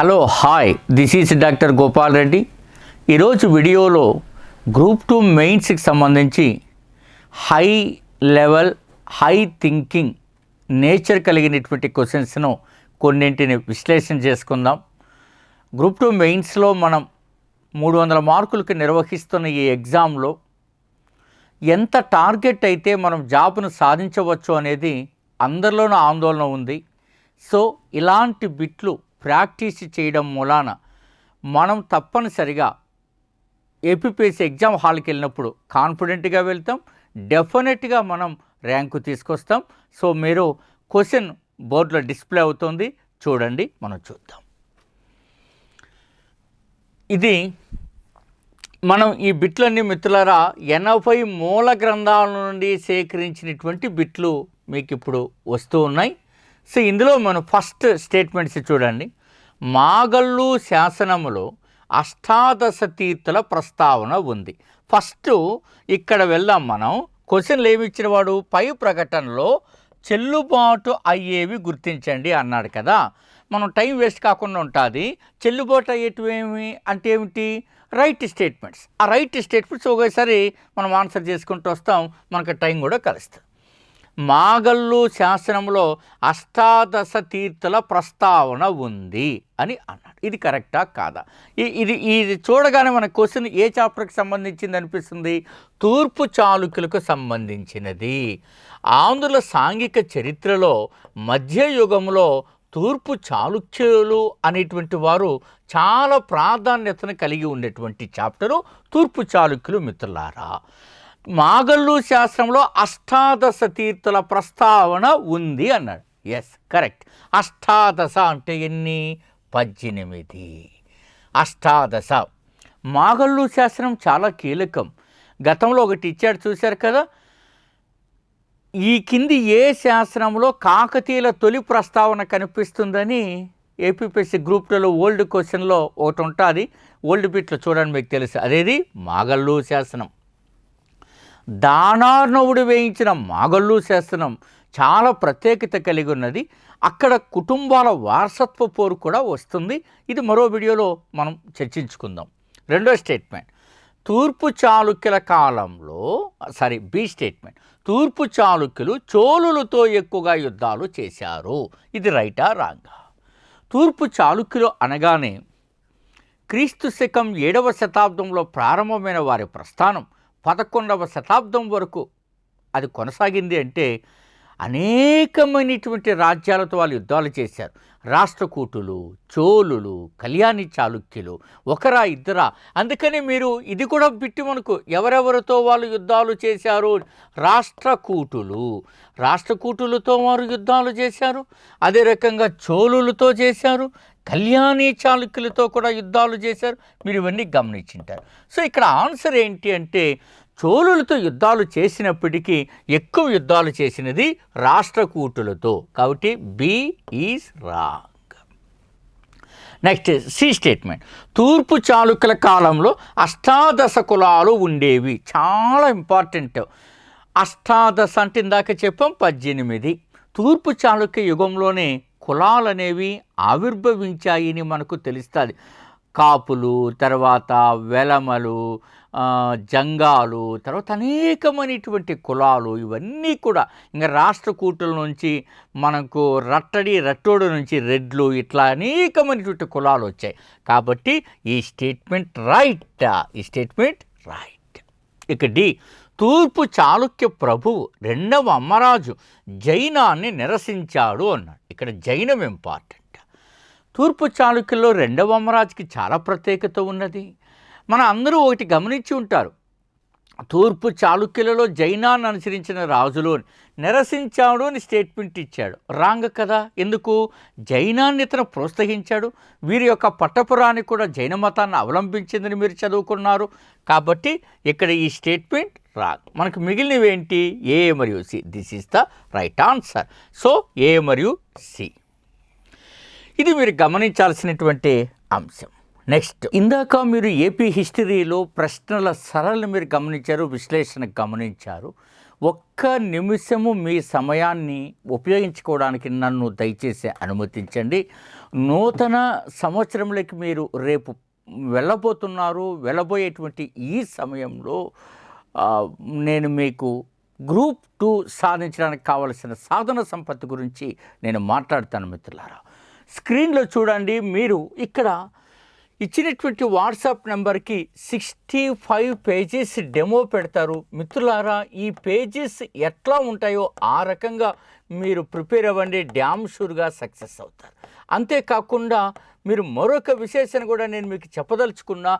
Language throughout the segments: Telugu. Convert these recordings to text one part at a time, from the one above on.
Hello hi this is doctor Gopal Reddy. ఈరోజు వీడియోలో గ్రూప్ 2 మెయిన్స్కి సంబంధించి high level high thinking nature కలిగినటువంటి క్వశ్చన్స్ను కొన్నింటిని విశ్లేషణ చేసుకుందాం. గ్రూప్ 2 మెయిన్స్లో మనం 300 మార్కులకు నిర్వహిస్తున్న ఈ ఎగ్జామ్లో ఎంత టార్గెట్ అయితే మనం జాబ్ను సాధించవచ్చు అనేది అందరిలోనూ ఆందోళన ఉంది. సో ఇలాంటి బిట్లు ప్రాక్టీస్ చేయడం మూలాన మనం తప్పనిసరిగా ఏపీపీఎస్సీ ఎగ్జామ్ హాల్కి వెళ్ళినప్పుడు కాన్ఫిడెంట్గా వెళ్తాం, డెఫినెట్గా మనం ర్యాంకు తీసుకొస్తాం. సో మీరు క్వశ్చన్ బోర్డులో డిస్ప్లే అవుతుంది, చూడండి, మనం చూద్దాం. ఇది మనం ఈ బిట్లన్నీ మిత్రులారా 80 మూల గ్రంథాల నుండి సేకరించినటువంటి బిట్లు మీకు ఇప్పుడు వస్తూ ఉన్నాయి. సో ఇందులో మనం ఫస్ట్ స్టేట్మెంట్స్ చూడండి. మాగల్లు శాసనములో అష్టాదశ తీర్థుల ప్రస్తావన ఉంది. ఫస్ట్ ఇక్కడ వెళ్దాం. మనం క్వశ్చన్లు ఏమి ఇచ్చిన వాడు పై ప్రకటనలో చెల్లుబాటు అయ్యేవి గుర్తించండి అన్నాడు కదా. మనం టైం వేస్ట్ కాకుండా ఉంటుంది. చెల్లుబాటు అయ్యేటివేమి అంటే ఏమిటి? Right statements. ఆ రైట్ స్టేట్మెంట్స్ ఒకేసారి మనం ఆన్సర్ చేసుకుంటూ వస్తాం, మనకు టైం కూడా కలుస్తుంది. మాగల్లు శాసనంలో అష్టాదశ తీర్థుల ప్రస్తావన ఉంది అని అన్నాడు. ఇది కరెక్టా కాదా? ఇది చూడగానే మన క్వశ్చన్ ఏ చాప్టర్కి సంబంధించింది అనిపిస్తుంది? తూర్పు చాళుక్యులకు సంబంధించినది. ఆంధ్రుల సాంఘిక చరిత్రలో మధ్యయుగంలో తూర్పు చాళుక్యులు అనేటువంటి వారు చాలా ప్రాధాన్యతను కలిగి ఉండేటువంటి చాప్టరు తూర్పు చాళుక్యులు మిత్రులారా. మాగల్లు శాస్త్రంలో అష్టాదశ తీర్థుల ప్రస్తావన ఉంది అన్నాడు. Yes, correct. అష్టాదశ అంటే ఎన్ని? 18. అష్టాదశ. మాగల్లు శాస్త్రం చాలా కీలకం. గతంలో ఒకటి ఇచ్చాడు, చూశారు కదా. ఈ కింది ఏ శాస్త్రంలో కాకతీయుల తొలి ప్రస్తావన కనిపిస్తుందని ఏపీపీఎస్సీ గ్రూప్ 2లో ఓల్డ్ క్వశ్చన్లో ఒకటి ఉంటుంది. ఓల్డ్ బిట్లో చూడండి, మీకు తెలుసు. అదేది? మాగల్లు శాసనం. దానార్ణవుడు వేయించిన మాగల్లు శాసనం చాలా ప్రత్యేకత కలిగి ఉన్నది. అక్కడ కుటుంబాల వారసత్వ పోరు కూడా వస్తుంది. ఇది మరో వీడియోలో మనం చర్చించుకుందాం. రెండో స్టేట్మెంట్, తూర్పు చాళుక్యుల కాలంలో బి స్టేట్మెంట్, తూర్పు చాళుక్యులు చోళులతో ఎక్కువగా యుద్ధాలు చేశారు. ఇది రైటా రాంగా? తూర్పు చాళుక్యులు అనగానే క్రీస్తు శకం 7వ శతాబ్దంలో ప్రారంభమైన వారి ప్రస్థానం 11వ శతాబ్దం వరకు అది కొనసాగింది. అంటే అనేకమైనటువంటి రాజ్యాలతో వాళ్ళు యుద్ధాలు చేశారు. రాష్ట్రకూటులు, చోళులు, కళ్యాణి చాళుక్యులు, ఒకరా ఇద్దరా? అందుకని మీరు ఇది కూడా బిట్టి మనకు ఎవరెవరితో వాళ్ళు యుద్ధాలు చేశారు? రాష్ట్రకూటులతో వారు యుద్ధాలు చేశారు. అదే రకంగా చోళులతో చేశారు, కళ్యాణి చాళుక్యులతో కూడా యుద్ధాలు చేశారు. మీరు ఇవన్నీ గమనించుంటారు. సో ఇక్కడ ఆన్సర్ ఏంటి అంటే చోళులతో యుద్ధాలు చేసినప్పటికీ ఎక్కువ యుద్ధాలు చేసినది రాష్ట్రకూటులతో. కాబట్టి B is wrong. Next C statement, తూర్పు చాళుక్యుల కాలంలో అష్టాదశ కులాలు ఉండేవి. చాలా ఇంపార్టెంట్. అష్టాదశ అంటే ఇందాక చెప్పాం 18. తూర్పు చాళుక్య యుగంలోనే కులాలు అనేవి ఆవిర్భవించాయని మనకు తెలుస్తుంది. కాపులు, తర్వాత వెలమలు, జంగాలు, తర్వాత అనేకమైనటువంటి కులాలు, ఇవన్నీ కూడా ఇంకా రాష్ట్రకూటుల నుంచి మనకు రట్టోడు నుంచి రెడ్లు, ఇట్లా అనేకమైనటువంటి కులాలు వచ్చాయి. కాబట్టి ఈ స్టేట్మెంట్ రైట్. ఇక డి, తూర్పు చాళుక్య ప్రభువు 2వ అమ్మరాజు జైనాన్ని నిరసించాడు అన్నాడు. ఇక్కడ జైనం ఇంపార్టెంట్. తూర్పు చాళుక్యుల్లో 2వ అమ్మరాజుకి చాలా ప్రత్యేకత ఉన్నది. మన అందరూ ఒకటి గమనించి ఉంటారు, తూర్పు చాళుక్యులలో జైనాన్ని అనుసరించిన రాజులు నిరసించాడు అని స్టేట్మెంట్ ఇచ్చాడు. రాంగ్ కదా? ఎందుకు? జైనాన్ని ఇతను ప్రోత్సహించాడు. వీరి యొక్క పట్టపురాణి కూడా జైన మతాన్ని అవలంబించిందని మీరు చదువుకున్నారు. కాబట్టి ఇక్కడ ఈ స్టేట్మెంట్ రాంగ్. మనకు మిగిలినవి ఏంటి? ఏ మరియు C. This is the right answer. So A మరియు సి. ఇది మీరు గమనించాల్సినటువంటి అంశం. నెక్స్ట్, ఇందాక మీరు ఏపీ హిస్టరీలో ప్రశ్నల సరళిని మీరు గమనించారు, విశ్లేషణ గమనించారు. ఒక్క నిమిషము మీ సమయాన్ని ఉపయోగించుకోవడానికి నన్ను దయచేసి అనుమతించండి. నూతన సంవత్సరంలోకి మీరు రేపు వెళ్ళబోయేటువంటి ఈ సమయంలో నేను మీకు గ్రూప్ 2 సాధించడానికి కావలసిన సాధన సంపత్తి గురించి నేను మాట్లాడతాను మిత్రులారా. స్క్రీన్లో చూడండి, మీరు ఇక్కడ ఇచ్చినటువంటి వాట్సాప్ నెంబర్కి 65 పేజెస్ డెమో పెడతారు మిత్రులారా. ఈ పేజెస్ ఎట్లా ఉంటాయో ఆ రకంగా మీరు ప్రిపేర్ అవ్వండి, డ్యామ్ షూర్గా సక్సెస్ అవుతారు. అంతేకాకుండా మీరు మరొక విశేషాన్ని కూడా నేను మీకు చెప్పదలుచుకున్నా,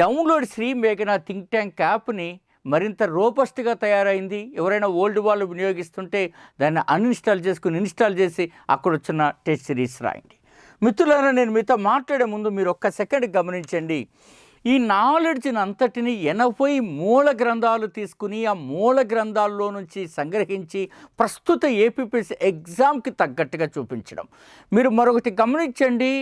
డౌన్లోడ్ శ్రీ మేఘనా థింక్ ట్యాంక్ యాప్ని మరింత రోబస్ట్గా తయారైంది. ఎవరైనా ఓల్డ్ వాళ్ళు వినియోగిస్తుంటే దాన్ని అన్ఇన్స్టాల్ చేసుకుని ఇన్స్టాల్ చేసి అక్కడ వచ్చిన టెస్ట్ సిరీస్ రాయండి. మిత్రులారా, నేను మీతో మాట్లాడే ముందు మీరు ఒక్క సెకండ్ గమనించండి. ఈ నాలెడ్జ్ని అంతటిని 80 మూల గ్రంథాలు తీసుకుని ఆ మూల గ్రంథాల్లో నుంచి సంగ్రహించి ప్రస్తుత ఏపీపీఎస్సీ ఎగ్జామ్కి తగ్గట్టుగా చూపించడం. మీరు మరొకటి గమనించండి,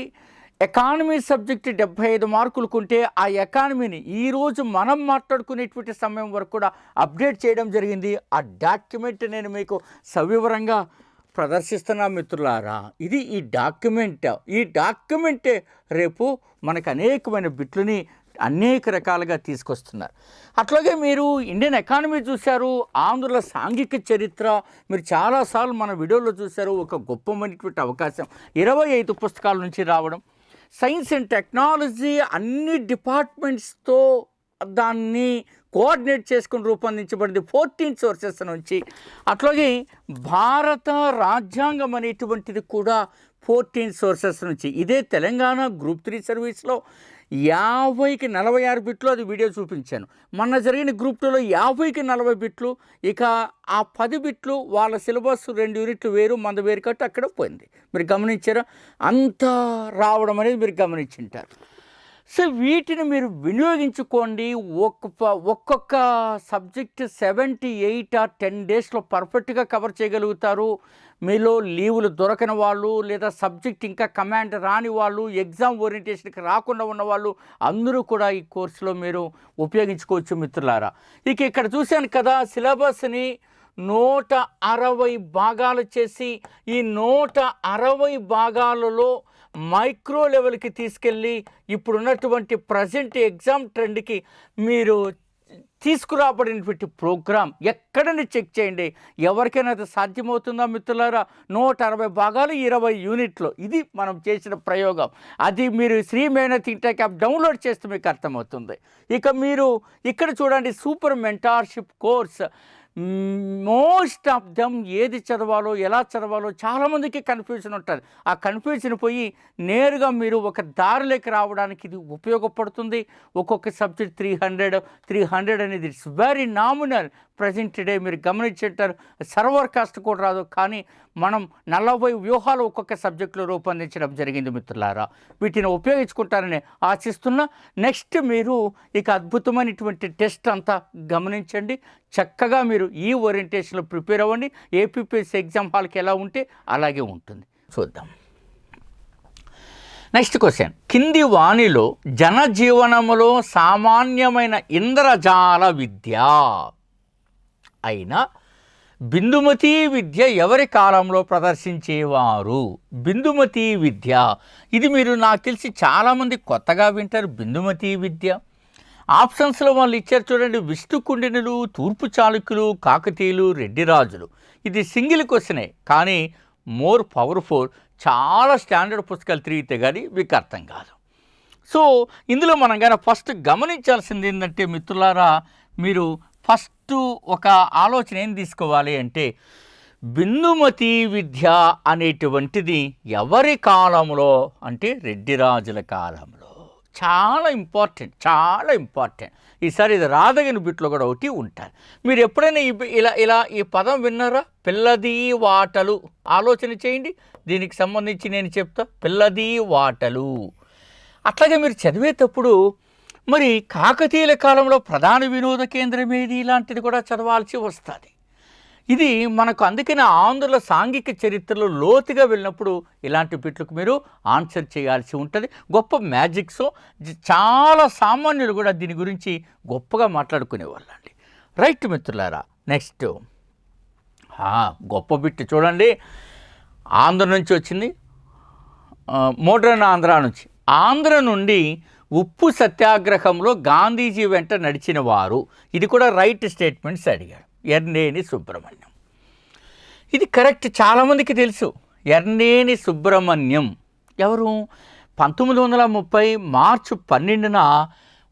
ఎకానమీ సబ్జెక్ట్ 75 మార్కులుకుంటే ఆ ఎకానమీని ఈరోజు మనం మాట్లాడుకునేటువంటి సమయం వరకు కూడా అప్డేట్ చేయడం జరిగింది. ఆ డాక్యుమెంట్ నేను మీకు సవివరంగా ప్రదర్శిస్తున్నా మిత్రులారా. ఇది ఈ డాక్యుమెంటే రేపు మనకు అనేకమైన బిట్లని అనేక రకాలుగా తీసుకొస్తున్నారు. అట్లాగే మీరు ఇండియన్ ఎకానమీ చూశారు, ఆంధ్రుల సాంఘిక చరిత్ర మీరు చాలాసార్లు మన వీడియోలో చూశారు. ఒక గొప్పమైనటువంటి అవకాశం 25 పుస్తకాల నుంచి రావడం. సైన్స్ అండ్ టెక్నాలజీ అన్ని డిపార్ట్మెంట్స్తో దాన్ని కోఆర్డినేట్ చేసుకుని రూపొందించబడింది 14 సోర్సెస్ నుంచి. అట్లాగే భారత రాజ్యాంగం అనేటువంటిది కూడా 14 సోర్సెస్ నుంచి. ఇదే తెలంగాణ గ్రూప్ 3 సర్వీస్లో 50కి 46 బిట్లు అది వీడియో చూపించాను. మొన్న జరిగిన గ్రూప్ 2లో 50కి 40 బిట్లు. ఇక ఆ 10 బిట్లు వాళ్ళ సిలబస్ 2 యూనిట్లు వేరు, మంద వేరు కాబట్టి అక్కడ పోయింది. మీరు గమనించారా? అంత రావడం అనేది మీరు గమనించుంటారు. సో వీటిని మీరు వినియోగించుకోండి. ఒక్కొక్క సబ్జెక్ట్ 7 to 8 or 10 డేస్లో పర్ఫెక్ట్గా కవర్ చేయగలుగుతారు. మీలో లీవులు దొరకని వాళ్ళు, లేదా సబ్జెక్ట్ ఇంకా కమాండ్ రాని వాళ్ళు, ఎగ్జామ్ ఓరియంటేషన్కి రాకుండా ఉన్నవాళ్ళు అందరూ కూడా ఈ కోర్సులో మీరు ఉపయోగించుకోవచ్చు మిత్రులారా. ఇక ఇక్కడ చూశాను కదా, సిలబస్ని 160 భాగాలు చేసి ఈ 160 భాగాలలో మైక్రో లెవెల్కి తీసుకెళ్ళి ఇప్పుడున్నటువంటి ప్రజెంట్ ఎగ్జామ్ ట్రెండ్కి మీరు తీసుకురాబడినటువంటి ప్రోగ్రాం ఎక్కడని చెక్ చేయండి. ఎవరికైనా అది సాధ్యమవుతుందా మిత్రులారా? 160 భాగాలు 20 యూనిట్లు. ఇది మనం చేసిన ప్రయోగం. అది మీరు శ్రీ మేఘనా థింక్ ట్యాంక్ యాప్ డౌన్లోడ్ చేస్తే మీకు అర్థమవుతుంది. ఇక మీరు ఇక్కడ చూడండి, super mentorship course. Most of them ఏది చదవాలో ఎలా చదవాలో చాలామందికి కన్ఫ్యూజన్ ఉంటుంది. ఆ కన్ఫ్యూజన్ పోయి నేరుగా మీరు ఒక దారిలోకి రావడానికి ఇది ఉపయోగపడుతుంది. ఒక్కొక్క సబ్జెక్ట్ 300 అనేది it's very nominal present day. మీరు గమనించేటారు, సర్వర్ కాస్ట్ కూడా రాదు, కానీ మనం 40 వ్యూహాలు ఒక్కొక్క సబ్జెక్టులో రూపొందించడం జరిగింది మిత్రులారా. వీటిని ఉపయోగించుకుంటారని ఆశిస్తున్నా. నెక్స్ట్ మీరు ఇక అద్భుతమైనటువంటి టెస్ట్ అంతా గమనించండి. చక్కగా మీరు ఈ ఓరియంటేషన్లో ప్రిపేర్ అవ్వండి. ఏపీపీఎస్సీ ఎగ్జామ్ హాల్కి ఎలా ఉంటే అలాగే ఉంటుంది. చూద్దాం నెక్స్ట్ క్వశ్చన్. కింది వాణిలో జనజీవనములో సామాన్యమైన ఇంద్రజాల విద్య అయిన బిందుమతి విద్య ఎవరి కాలంలో ప్రదర్శించేవారు? బిందుమతి విద్య, ఇది మీరు నాకు తెలిసి చాలామంది కొత్తగా వింటారు. బిందుమతి విద్య ఆప్షన్స్లో వాళ్ళు ఇచ్చారు చూడండి. విష్ణుకుండినులు, తూర్పు చాళుక్యులు, కాకతీయులు, రెడ్డి రాజులు. ఇది సింగిల్ క్వశ్చనే, కానీ మోర్ పవర్ఫుల్. చాలా స్టాండర్డ్ పుస్తకాలు తిరిగితే కానీ మీకు అర్థం కాదు. సో ఇందులో మనం కానీ ఫస్ట్ గమనించాల్సింది ఏంటంటే మిత్రులారా, మీరు ఫస్ట్ ఒక ఆలోచన ఏం తీసుకోవాలి అంటే, బిందుమతి విద్య అనేటువంటిది ఎవరి కాలంలో అంటే రెడ్డి రాజుల కాలంలో. చాలా ఇంపార్టెంట్. ఈసారి ఇది రాదగిన బిట్లో కూడా ఒకటి ఉంటారు. మీరు ఎప్పుడైనా ఇలా ఈ పదం విన్నారా? పిల్లది వాటలు. ఆలోచన చేయండి, దీనికి సంబంధించి నేను చెప్తా. పిల్లది వాటలు. అట్లాగే మీరు చదివేటప్పుడు మరి కాకతీయుల కాలంలో ప్రధాన వినోద కేంద్రం ఏది, ఇలాంటిది కూడా చదవాల్సి వస్తుంది. ఇది మనకు అందుకనే ఆంధ్రుల సాంఘిక చరిత్రలో లోతుగా వెళ్ళినప్పుడు ఇలాంటి బిట్లకు మీరు ఆన్సర్ చేయాల్సి ఉంటుంది. గొప్ప మ్యాజిక్స్, చాలా సామాన్యులు కూడా దీని గురించి గొప్పగా మాట్లాడుకునేవాళ్ళండి. రైట్ మిత్రులారా, నెక్స్ట్ గొప్ప బిట్ చూడండి. ఆంధ్ర నుంచి వచ్చింది. మోడ్రన్ ఆంధ్ర నుంచి. ఆంధ్ర నుండి ఉప్పు సత్యాగ్రహంలో గాంధీజీ వెంట నడిచిన వారు, ఇది కూడా రైట్ స్టేట్మెంట్స్ అడిగాడు. ఎర్నేని సుబ్రహ్మణ్యం. ఇది కరెక్ట్, చాలామందికి తెలుసు. ఎర్నేని సుబ్రహ్మణ్యం ఎవరు? 1930 మార్చి 12న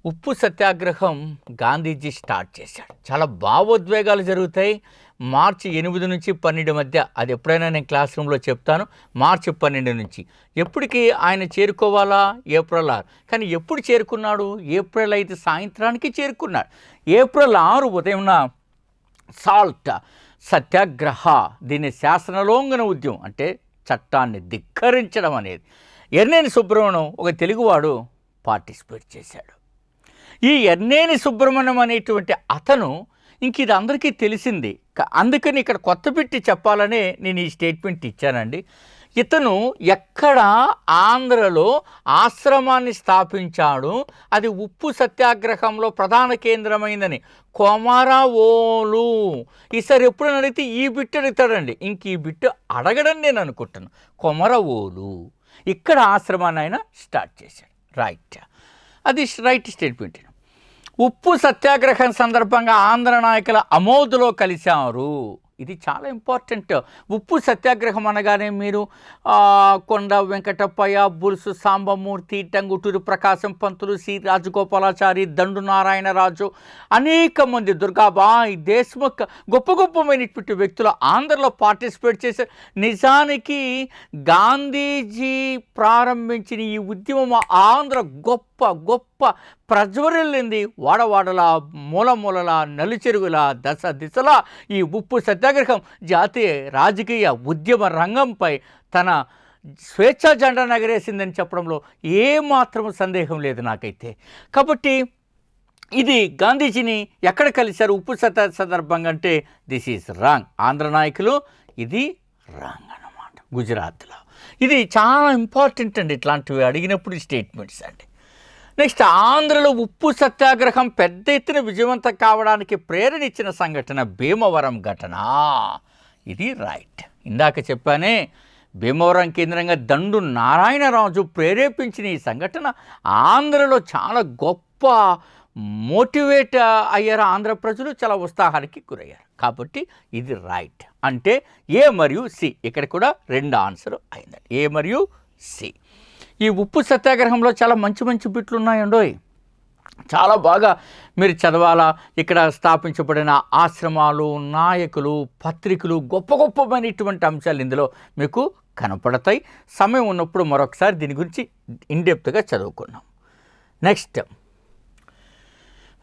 ఉప్పు సత్యాగ్రహం గాంధీజీ స్టార్ట్ చేశాడు. చాలా భావోద్వేగాలు జరుగుతాయి. మార్చి 8 నుంచి 12 మధ్య, అది ఎప్పుడైనా నేను క్లాస్ రూమ్లో చెప్తాను. మార్చి 12 నుంచి ఎప్పటికి ఆయన చేరుకోవాలా? ఏప్రిల్ 6. కానీ ఎప్పుడు చేరుకున్నాడు? ఏప్రిల్ 5 సాయంత్రానికి చేరుకున్నాడు. ఏప్రిల్ 6 ఉదయంన సాల్ట్ సత్యాగ్రహ, దీన్ని శాసనలోంఘన ఉద్యమం అంటే చట్టాన్ని ధిక్కరించడం అనేది ఎర్నేని సుబ్రహ్మణ్యం ఒక తెలుగువాడు పార్టిసిపేట్ చేశాడు. ఈ ఎర్నేని సుబ్రహ్మణ్యం అనేటువంటి అతను ఇంక ఇది అందరికీ తెలిసింది, అందుకని ఇక్కడ కొత్త పెట్టి చెప్పాలనే నేను ఈ స్టేట్మెంట్ ఇచ్చానండి. ఇతను ఎక్కడ ఆంధ్రలో ఆశ్రమాన్ని స్థాపించాడు, అది ఉప్పు సత్యాగ్రహంలో ప్రధాన కేంద్రమైందని కొమరవోలు. ఈసారి ఎప్పుడైనా అడిగితే ఈ బిట్ అడుగుతాడండి, ఇంక ఈ బిట్ అడగడం నేను అనుకుంటాను. కొమరవోలు ఇక్కడ ఆశ్రమాన్ని ఆయన స్టార్ట్ చేశాడు. రైట్, అది రైట్ స్టేట్మెంట్. ఉప్పు సత్యాగ్రహం సందర్భంగా ఆంధ్ర నాయకుల అమోదులో కలిశారు. ఇది చాలా ఇంపార్టెంట్. ఉప్పు సత్యాగ్రహం అనగానే మీరు కొండ వెంకటప్పయ్య, బులుసు సాంబమూర్తి, టంగుటూరి ప్రకాశం పంతులు, సి రాజగోపాలాచారి, దండు నారాయణరాజు, అనేక మంది, దుర్గాబాయి, దేశ్ముఖ్, గొప్ప గొప్పమైనటువంటి వ్యక్తులు ఆంధ్రలో పార్టిసిపేట్ చేశారు. నిజానికి గాంధీజీ ప్రారంభించిన ఈ ఉద్యమం ఆంధ్ర గొప్ప గొప్ప ప్రజ్వరిల్లింది. వాడవాడల, మూలమూలల, నలుచెరుగుల, దశ దిశలా ఈ ఉప్పు సత్యాగ్రహం జాతీయ రాజకీయ ఉద్యమ రంగంపై తన స్వేచ్ఛా జెండా ఎగరేసిందని చెప్పడంలో ఏమాత్రం సందేహం లేదు నాకైతే. కాబట్టి ఇది గాంధీజీని ఎక్కడ కలిశారు ఉప్పు సందర్భంగా అంటే దిస్ ఈజ్ రాంగ్. ఆంధ్ర నాయకులు ఇది రాంగ్ అన్నమాట, గుజరాత్లో. ఇది చాలా ఇంపార్టెంట్ అండి, ఇట్లాంటివి అడిగినప్పుడు స్టేట్మెంట్స్ అండి. నెక్స్ట్, ఆంధ్రలో ఉప్పు సత్యాగ్రహం పెద్ద ఎత్తున విజయవంతం కావడానికి ప్రేరణ ఇచ్చిన సంఘటన భీమవరం ఘటన. ఇది రైట్. ఇందాక చెప్పానే, భీమవరం కేంద్రంగా దండు నారాయణరాజు ప్రేరేపించిన ఈ సంఘటన ఆంధ్రలో చాలా గొప్ప మోటివేట్ అయ్యారు. ఆంధ్ర ప్రజలు చాలా ఉత్సాహానికి గురయ్యారు. కాబట్టి ఇది రైట్. అంటే ఏ మరియు సి, ఇక్కడ కూడా 2 ఆన్సర్ అయిందండి, ఏ మరియు సి. ఈ ఉప్పు సత్యాగ్రహంలో చాలా మంచి మంచి బిట్లు ఉన్నాయండోయ్, చాలా బాగా మీరు చదవాలా. ఇక్కడ స్థాపించబడిన ఆశ్రమాలు, నాయకులు, పత్రికలు, గొప్ప గొప్పమైనటువంటి అంశాలు ఇందులో మీకు కనపడతాయి. సమయం ఉన్నప్పుడు మరొకసారి దీని గురించి ఇన్డెప్త్గా చదువుకున్నాం. నెక్స్ట్,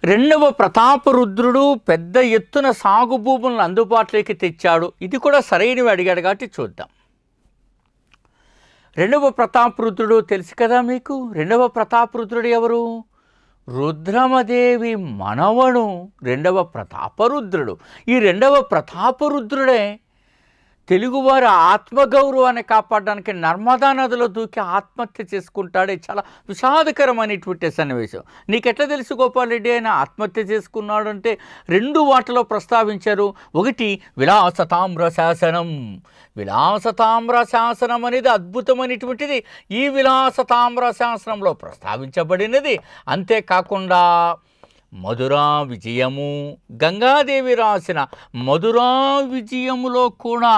2వ ప్రతాపరుద్రుడు పెద్ద ఎత్తున సాగు భూములను అందుబాటులోకి తెచ్చాడు. ఇది కూడా సరైనవి అడిగాడు కాబట్టి చూద్దాం. 2వ ప్రతాపరుద్రుడు తెలుసు కదా మీకు. 2వ ప్రతాపరుద్రుడు ఎవరు? రుద్రమదేవి మనవడు 2వ ప్రతాపరుద్రుడు. ఈ 2వ ప్రతాపరుద్రుడే తెలుగువారి ఆత్మగౌరవాన్ని కాపాడడానికి నర్మదా నదిలో దూకి ఆత్మహత్య చేసుకుంటాడే. చాలా విషాదకరమైనటువంటి సన్నివేశం. నీకెట్లా తెలుసు గోపాల్ రెడ్డి ఆయన ఆత్మహత్య చేసుకున్నాడు అంటే 2 వాటిలో ప్రస్తావించారు. ఒకటి విలాసతామ్ర శాసనం. విలాసతామ్ర శాసనం అనేది అద్భుతమైనటువంటిది. ఈ విలాసతామ్ర శాసనంలో ప్రస్తావించబడినది. అంతేకాకుండా మధురా విజయము, గంగాదేవి రాసిన మధురా విజయములో కూడా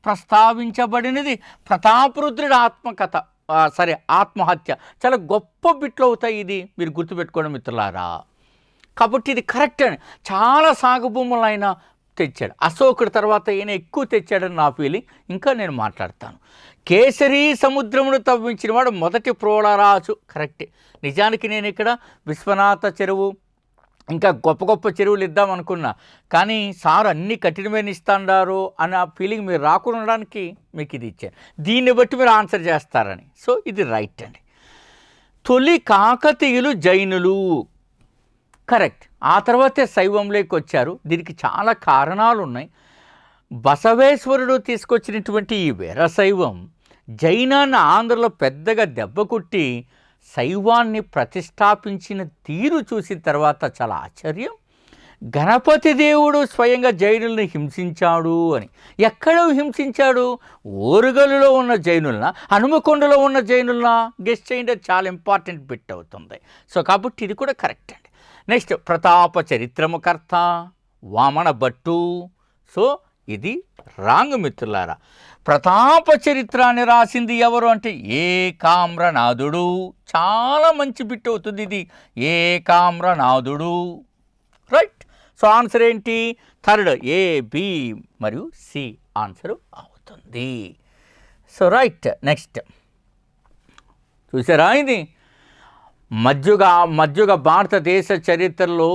ప్రస్తావించబడినది ప్రతాపరుద్రుడి ఆత్మకథ, ఆత్మహత్య. చాలా గొప్ప బిట్లు అవుతాయి. ఇది మీరు గుర్తుపెట్టుకోవడం మిత్రులారా. కాబట్టి ఇది కరెక్ట్ అని. చాలా సాగు భూములు ఆయన తెచ్చాడు. అశోకుడి తర్వాత ఈయన ఎక్కువ తెచ్చాడని నా ఫీలింగ్. ఇంకా నేను మాట్లాడతాను. కేసరి సముద్రమును తవ్వించిన వాడు మొదటి ప్రోళరాజు. కరెక్టే. నిజానికి నేను ఇక్కడ విశ్వనాథ చెరువు, ఇంకా గొప్ప గొప్ప చెరువులు ఇద్దాం అనుకున్నా, కానీ సార్ అన్ని కఠినమైన ఇస్తాండారు అన్న ఫీలింగ్ మీరు రాకుండడానికి మీకు ఇది ఇచ్చాను. దీన్ని బట్టి మీరు ఆన్సర్ చేస్తారని. సో ఇది రైట్ అండి. తొలి కాకతీయులు జైనులు, కరెక్ట్. ఆ తర్వాతే శైవంలోకి వచ్చారు. దీనికి చాలా కారణాలు ఉన్నాయి. బసవేశ్వరుడు తీసుకొచ్చినటువంటి ఈ వీరశైవం జైనాన్ని ఆంధ్రలో పెద్దగా దెబ్బ కొట్టి శైవాన్ని ప్రతిష్టాపించిన తీరు చూసిన తర్వాత చాలా ఆశ్చర్యం. గణపతి దేవుడు స్వయంగా జైనుల్ని హింసించాడు అని. ఎక్కడ హింసించాడు? ఓరుగలులో ఉన్న జైనులన, హనుమకొండలో ఉన్న జైనులన? గెస్ట్ చేయండి, చాలా ఇంపార్టెంట్ బిట్ అవుతుంది. సో కాబట్టి ఇది కూడా కరెక్ట్ అండి. నెక్స్ట్, ప్రతాప చరిత్రము కర్త వామన భట్టు. సో ఇది రాంగ్ మిత్రులారా. ప్రతాప చరిత్ర అని రాసింది ఎవరు అంటే ఏకామ్రనాథుడు. చాలా మంచి బిట్ అవుతుంది ఇది, ఏకామ్రనాథుడు. రైట్. సో ఆన్సర్ ఏంటి? థర్డ్, ఏ, బి మరియు సి ఆన్సర్ అవుతుంది. So right. నెక్స్ట్ చూసారా, ఇది మధ్యుగ భారతదేశ చరిత్రలో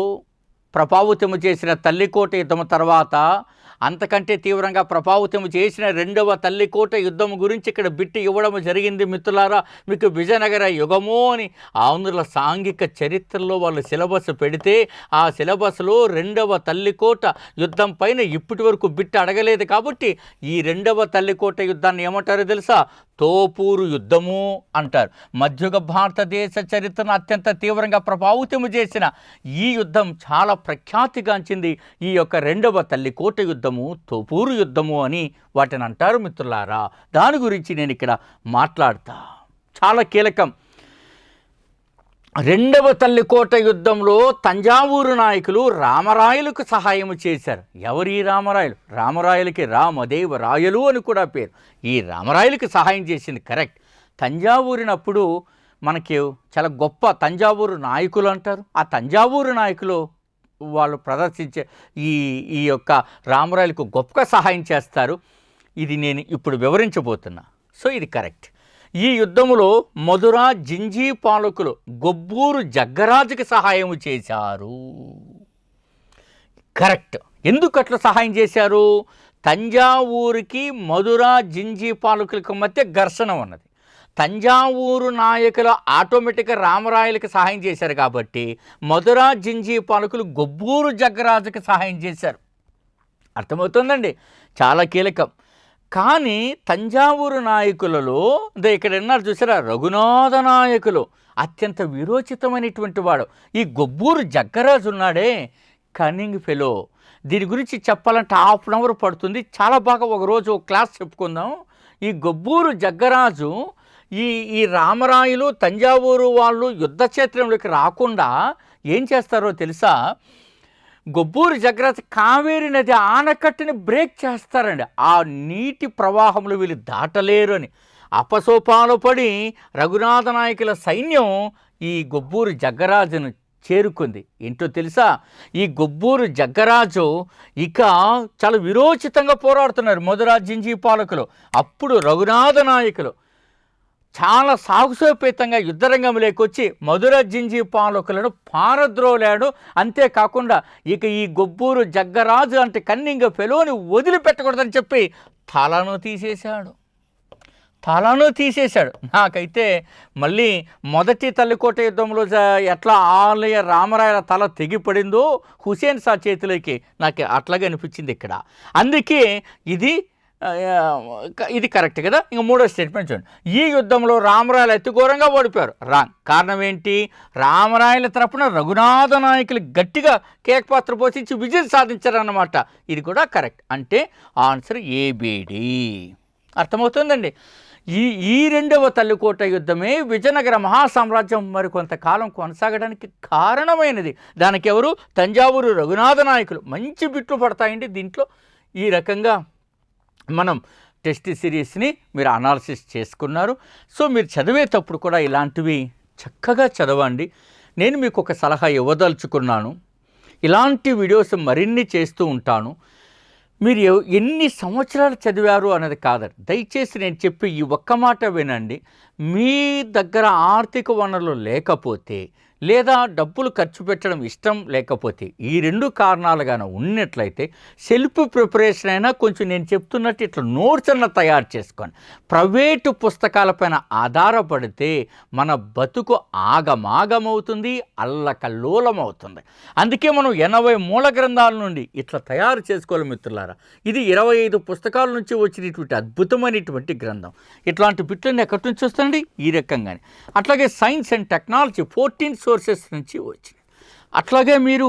ప్రభావితము చేసిన తల్లికోట యుద్ధం తర్వాత అంతకంటే తీవ్రంగా ప్రభావితము చేసిన రెండవ తల్లికోట యుద్ధం గురించి ఇక్కడ బిట్టి ఇవ్వడం జరిగింది మిత్రులారా. మీకు విజయనగర యుగము అని ఆంధ్రుల సాంఘిక చరిత్రలో వాళ్ళు సిలబస్ పెడితే ఆ సిలబస్లో రెండవ తల్లికోట యుద్ధం పైన ఇప్పటి వరకు బిట్టి అడగలేదు. కాబట్టి ఈ రెండవ తల్లికోట యుద్ధాన్ని ఏమంటారో తెలుసా? తోపూరు యుద్ధము అంటారు. మధ్యుగ భారతదేశ చరిత్రను అత్యంత తీవ్రంగా ప్రభావితము చేసిన ఈ యుద్ధం చాలా ప్రఖ్యాతిగాంచింది. ఈ యొక్క రెండవ తల్లికోట యుద్ధము తోపూరు యుద్ధము అని వాటిని అంటారు మిత్రులారా. దాని గురించి నేను ఇక్కడ మాట్లాడతా. చాలా కీలకం. రెండవ తల్లికోట యుద్ధంలో తంజావూరు నాయకులు రామరాయలకు సహాయం చేశారు. ఎవరు ఈ రామరాయలు? రామరాయలకి రామదేవరాయలు అని కూడా పేరు. ఈ రామరాయలకి సహాయం చేసింది కరెక్ట్. తంజావూరినప్పుడు మనకి చాలా గొప్ప తంజావూరు నాయకులు అంటారు. ఆ తంజావూరు నాయకులు వాళ్ళు ప్రదర్శించే ఈ యొక్క రామరాయలకు గొప్ప సహాయం చేస్తారు. ఇది నేను ఇప్పుడు వివరించబోతున్నా. సో ఇది కరెక్ట్. ఈ యుద్ధములో మధుర జింజీ పాలకులు గొబ్బూరు జగ్గరాజుకి సహాయం చేశారు. కరెక్ట్. ఎందుకు అట్లా సహాయం చేశారు? తంజావూరుకి మధుర జింజీ పాలకులకు మధ్య ఘర్షణ ఉన్నది. తంజావూరు నాయకులు ఆటోమేటిక్గా రామరాయలకి సహాయం చేశారు కాబట్టి మధుర జింజీ పాలకులు గొబ్బూరు జగ్గరాజుకి సహాయం చేశారు. అర్థమవుతుందండి, చాలా కీలకం. కానీ తంజావూరు నాయకులలో ఇక్కడ ఉన్నారు చూసారా, రఘునాథ నాయకులు అత్యంత విరోచితమైనటువంటి వాడు. ఈ గొబ్బూరు జగ్గరాజు ఉన్నాడే, కన్నింగ్ ఫెలో. దీని గురించి చెప్పాలంటే హాఫ్ అన్ అవర్ పడుతుంది. చాలా బాగా ఒకరోజు ఒక క్లాస్ చెప్పుకుందాం. ఈ గొబ్బూరు జగ్గరాజు ఈ రామరాయలు తంజావూరు వాళ్ళు యుద్ధ క్షేత్రంలోకి రాకుండా ఏం చేస్తారో తెలుసా? గొబ్బూరు జగ్గరాజు కావేరి నది ఆనకట్టుని బ్రేక్ చేస్తారండి. ఆ నీటి ప్రవాహంలో వీళ్ళు దాటలేరు అని అపసోపాలు పడి రఘునాథ నాయకుల సైన్యం ఈ గొబ్బూరు జగ్గరాజును చేరుకుంది. ఏంటో తెలుసా? ఈ గొబ్బూరు జగ్గరాజు ఇక చాలా విరోచితంగా పోరాడుతున్నారు మధుర జింజీ పాలకులు. అప్పుడు రఘునాథ నాయకులు చాలా సాహసోపేతంగా యుద్ధరంగంలోకి వచ్చి మధుర జింజీ పాలకులను పారద్రోలాడు. అంతేకాకుండా ఇక ఈ గొబ్బూరు జగ్గరాజు అంటే కన్నింగ ఫెలోని వదిలిపెట్టకూడదని చెప్పి తలను తీసేశాడు. నాకైతే మళ్ళీ మొదటి తల్లికోట యుద్ధంలో ఎట్లా ఆలయ రామరాయల తల తెగిపడిందో హుసేన్ షా చేతిలోకి నాకు అట్లాగే అనిపించింది ఇక్కడ. అందుకే ఇది కరెక్ట్ కదా. ఇంక మూడో స్టేట్మెంట్ చూడండి. ఈ యుద్ధంలో రామరాయలు అతి ఘోరంగా ఓడిపోయారు. రాంగ్. కారణం ఏంటి? రామరాయల తరపున రఘునాథ నాయకులు గట్టిగా కేక్ పాత్ర పోషించి విజయం సాధించారన్నమాట. ఇది కూడా కరెక్ట్. అంటే ఆన్సర్ ఏబిడి. అర్థమవుతుందండి. ఈ రెండవ తల్లికోట యుద్ధమే విజయనగర మహాసామ్రాజ్యం మరి కొంతకాలం కొనసాగడానికి కారణమైనది. దానికి ఎవరు? తంజావూరు రఘునాథ నాయకులు. మంచి బిట్లు పడతాయండి దీంట్లో. ఈ రకంగా మనం టెస్ట్ సిరీస్ని మీరు అనాలిసిస్ చేసుకున్నారు. సో మీరు చదివేటప్పుడు కూడా ఇలాంటివి చక్కగా చదవండి. నేను మీకు ఒక సలహా ఇవ్వదలుచుకున్నాను. ఇలాంటి వీడియోస్ మరిన్ని చేస్తూ ఉంటాను. మీరు ఎన్ని సంవత్సరాలు చదివారు అన్నది కాదండి. దయచేసి నేను చెప్పి ఈ ఒక్క మాట వినండి. మీ దగ్గర ఆర్థిక వనరులు లేకపోతే లేదా డబ్బులు ఖర్చు పెట్టడం ఇష్టం లేకపోతే ఈ రెండు కారణాలుగానే ఉన్నట్లయితే సెల్ఫ్ ప్రిపరేషన్ అయినా కొంచెం నేను చెప్తున్నట్టు ఇట్లా నోట్స్ అన్న తయారు చేసుకోండి. ప్రైవేటు పుస్తకాలపైన ఆధారపడితే మన బతుకు ఆగమాగమవుతుంది, అల్లకల్లోలం అవుతుంది. అందుకే మనం 80 మూల గ్రంథాల నుండి ఇట్లా తయారు చేసుకోవాలి మిత్రులారా. ఇది 25 పుస్తకాల నుంచి వచ్చినటువంటి అద్భుతమైనటువంటి గ్రంథం. ఇట్లాంటి బిట్లన్నీ ఎక్కడి నుంచి వస్తాయండి? ఈ రకంగానే. అట్లాగే సైన్స్ అండ్ టెక్నాలజీ 14 సోర్సెస్ నుంచి వచ్చింది. అట్లాగే మీరు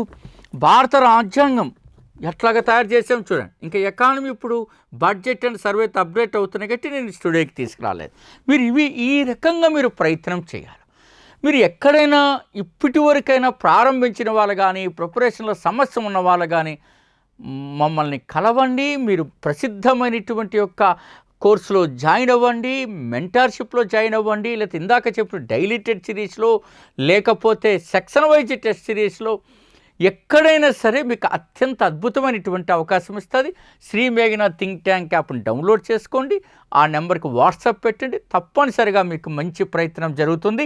భారత రాజ్యాంగం ఎట్లాగా తయారు చేసాం చూడండి. ఇంకా ఎకానమీ ఇప్పుడు బడ్జెట్ అండ్ సర్వేతో అప్డేట్ అవుతున్నాయి కాబట్టి నేను స్టూడియోకి తీసుకురాలేదు. మీరు ఈ రకంగా మీరు ప్రయత్నం చేయాలి. మీరు ఎక్కడైనా ఇప్పటి వరకైనా ప్రారంభించిన వాళ్ళు కానీ, ప్రిపరేషన్లో సమస్య ఉన్న వాళ్ళు కానీ మమ్మల్ని కలవండి. మీరు ప్రసిద్ధమైనటువంటి యొక్క కోర్సులో జాయిన్ అవ్వండి, మెంటార్షిప్లో జాయిన్ అవ్వండి, లేకపోతే ఇందాక చెప్పిన డైలీ టెస్ట్ సిరీస్లో, లేకపోతే సెక్షన్ వైజ్ టెస్ట్ సిరీస్లో ఎక్కడైనా సరే మీకు అత్యంత అద్భుతమైనటువంటి అవకాశం ఇస్తుంది. శ్రీ మేఘనాథ్ థింక్ ట్యాంక్ యాప్ని డౌన్లోడ్ చేసుకోండి, ఆ నెంబర్కి వాట్సాప్ పెట్టండి, తప్పనిసరిగా మీకు మంచి ప్రయత్నం జరుగుతుంది.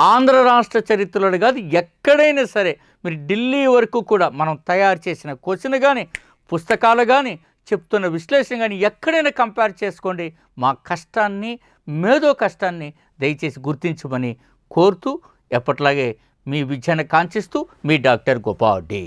ఆంధ్ర రాష్ట్ర చరిత్రలో కాదు, ఎక్కడైనా సరే మీరు ఢిల్లీ వరకు కూడా మనం తయారు చేసిన క్వశ్చన్ కానీ, పుస్తకాలు కానీ, చెప్తున్న విశ్లేషణ కానీ ఎక్కడైనా కంపేర్ చేసుకోండి. మా కష్టాన్ని, మేధో కష్టాన్ని దయచేసి గుర్తించమని కోరుతూ ఎప్పట్లాగే మీ విద్యను కాంక్షిస్తూ మీ డాక్టర్ గోపాల్ డే.